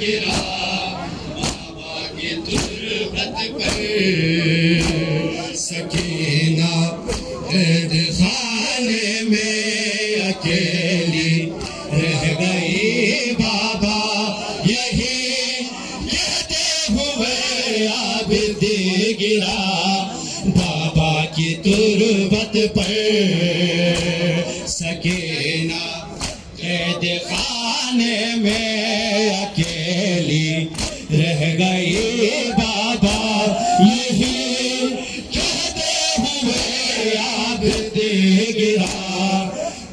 گرا بابا کی تربت پر سکینہ قید خانے میں اکیلی رہ گئی بابا یہی کہتے ہوئے عابد گرا بابا کی تربت پر سکینہ قید خانے میں اکیلی رہ گئی بابا یہی کہتے ہوئے عابد گرا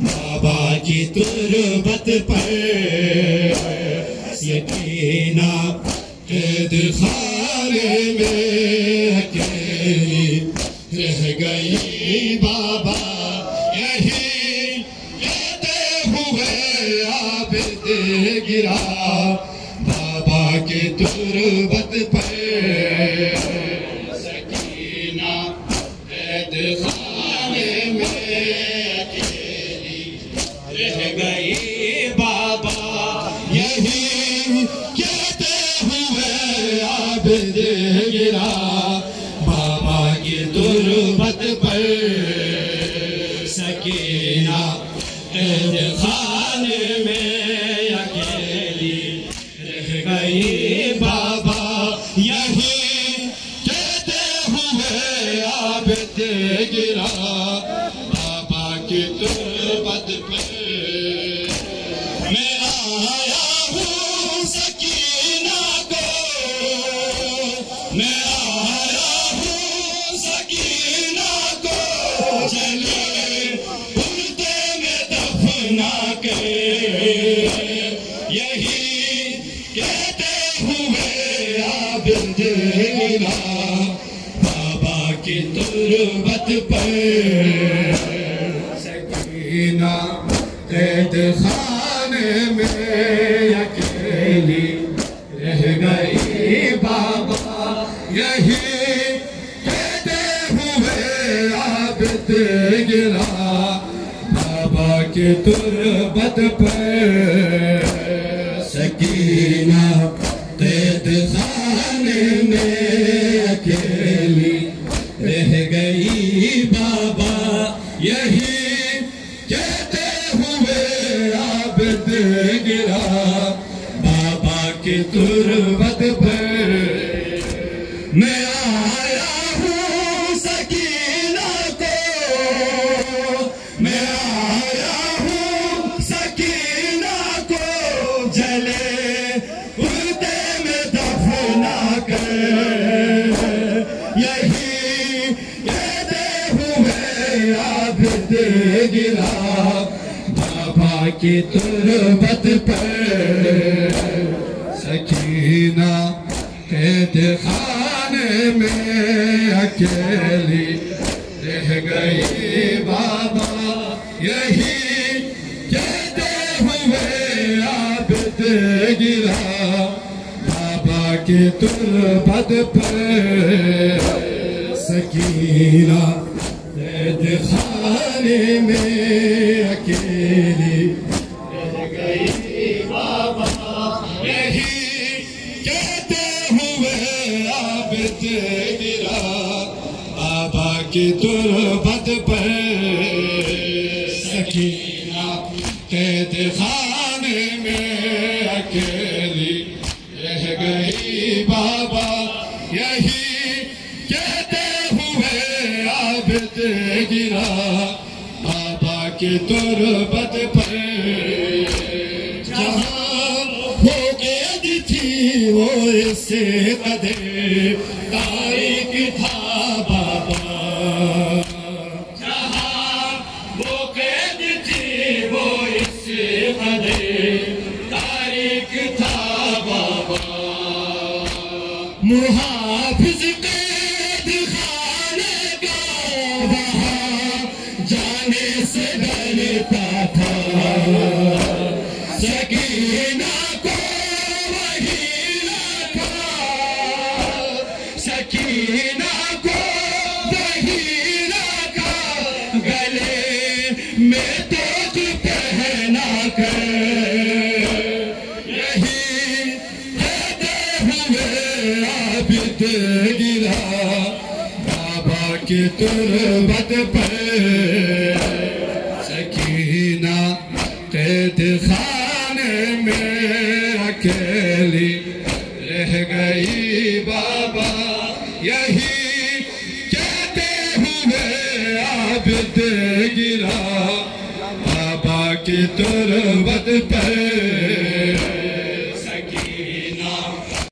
بابا کی تربت پر سکینہ قید خانے میں اکیلی رہ گئی بابا یہی کہتے ہوئے عابد گرا بابا کی تربت پر سکینہ قید خانے میں اکیلی رہ گئی بابا یہی کہتے ہوئے عابد گرا بابا کی تربت پر سکینہ قید خانے میں اکیلی رہ گئی بابا یہی کہتے ہوئے عابد گرا بابا کی تربت پر میں آیا ہوں سکینہ کو میں آیا ہوں سکینہ کو جلے پردے میں دفنا کے یہی کہتے ہوئے عابد گرا بابا کی تربت پر سکینہ قید خانے میں اکیلی رہ گئی بابا یہی کہتے ہوئے عابد گرا بابا کی تربت پر سکینہ قید خانے میں اکیلی رہ گئی بابا یہی کہتے ہوئے عابد گرا بابا کی تربت پر میں آیا ہوں سکینہ کو میں آیا ہوں سکینہ کو جلے پردے میں دفنا کر یہی کہتے ہوئے عابد گرا بابا کی تربت پر سکینہ قید خانے میں اکیلی رہ گئی بابا یہی کہتے ہوئے عابد گرا بابا کی تربت پر سکینہ قید خانے میں اکیلی رہ گئی بابا یہی کہتے ہوئے عابد گرا بابا کی تربت پر سکینہ قید خانے میں اکیلی رہ گئی بابا یہی کہتے ہوئے عابد گرا بابا کی تربت پر جہاں ہو قید تھی وہ اس سے قدر تاریک تھا بابا جہاں وہ قید تھی وہ اس سے قدر تاریک تھا بابا محافظ قید خانے کا وہاں جانے سے ڈرتا تھا سکینہ کو وہی رکھا سکینہ کو وہی رکھا گلے میں تاج پہنا کر یہی عابد گرا بابا کی تربت پر سکینہ قید خانے میں اکیلی رہ گئی بابا یہی کہتے ہوئے عابد گرا کی تربت پر سکینہ